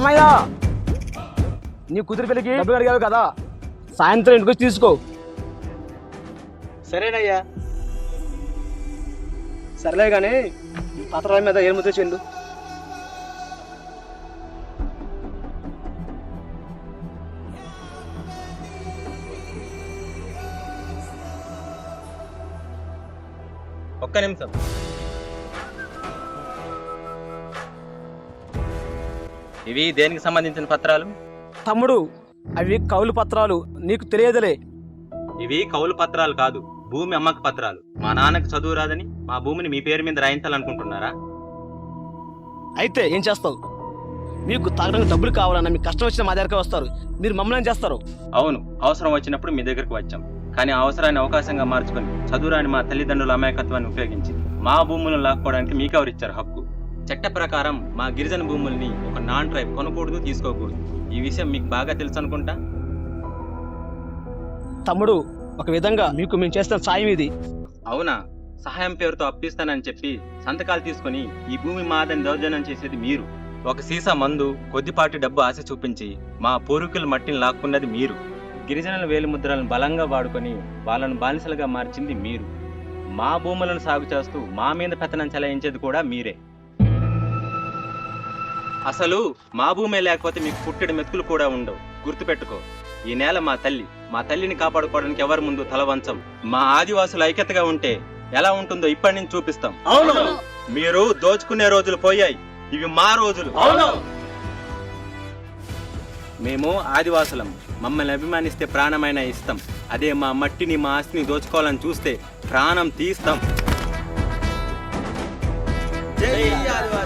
రామయ్య, నీ కూతురు పెళ్ళికి డబ్బులు అడిగావు కదా, సాయంత్రం ఇంటికి వచ్చి తీసుకో. సరేనయ్యా. సర్లే కానీ పత్రాల మీద ఏం ముద్ర చెల్లు. ఒక్క నిమిషం. ఇవి దేనికి సంబంధించిన పత్రాలు? తమ్ముడు, అవి కౌలు పత్రాలు, నీకు తెలియదులే. ఇవి కౌలు పత్రాలు కాదు, భూమి అమ్మక పత్రాలు. మా నాన్నకు చదువు రాదని మా భూమిని మీ పేరు మీద రాయించాలనుకుంటున్నారా? అయితే ఏం చేస్తావు? మీకు తాగడానికి డబ్బులు కావాలన్నా మీకు కష్టం వచ్చిన మా దగ్గరికి వస్తారు, మీరు మమ్మల్ని ఏం చేస్తారు? అవును, అవసరం వచ్చినప్పుడు మీ దగ్గరకు వచ్చాం. కానీ అవసరాన్ని అవకాశంగా మార్చుకొని చదువురాని మా తల్లిదండ్రుల అమాయకత్వాన్ని ఉపయోగించి మా భూములను లాక్కోవడానికి మీకెవరిచ్చారు హక్కు? చట్ట ప్రకారం మా గిరిజన భూముల్ని ఒక నాన్ ట్రైబ్ కొనకూడదు, తీసుకోకూడదు. ఈ విషయం మీకు బాగా తెలుసు అనుకుంటా. తమ్ముడు, ఒక విధంగా మీకు మేము చేస్తున్న సాయం ఇది. అవునా? సహాయం పేరుతో అప్పిస్తానని చెప్పి సంతకాలు తీసుకొని ఈ భూమి మాదని దౌర్జన్యం చేసేది మీరు. ఒక సీసా మందు, కొద్దిపాటి డబ్బు ఆశ చూపించి మా పూర్వీకుల మట్టిని లాక్కున్నది మీరు. గిరిజనుల వేలిముద్రలను బలంగా వాడుకొని వాళ్ళను బానిసలుగా మార్చింది మీరు. మా భూములను సాగు చేస్తూ మా మీద పెత్తనం చెలాయించేది కూడా మీరే. అసలు మా భూమే లేకపోతే మీకు పుట్టెడు మెతుకులు కూడా ఉండవు. గుర్తుపెట్టుకో, ఈ నేల మా తల్లి. మా తల్లిని కాపాడుకోవడానికి ఎవరి ముందు తల వంచం. మా ఆదివాసులు ఐక్యతగా ఉంటే ఎలా ఉంటుందో ఇప్పటి నుంచి చూపిస్తాం. మీరు దోచుకునే రోజులు పోయాయి, ఇవి మా రోజులు. మేము ఆదివాసులం. మమ్మల్ని అభిమానిస్తే ప్రాణమైనా ఇస్తాం. అదే మా మట్టిని, మా ఆస్తిని దోచుకోవాలని చూస్తే ప్రాణం తీస్తాం. జై ఆదివాసి.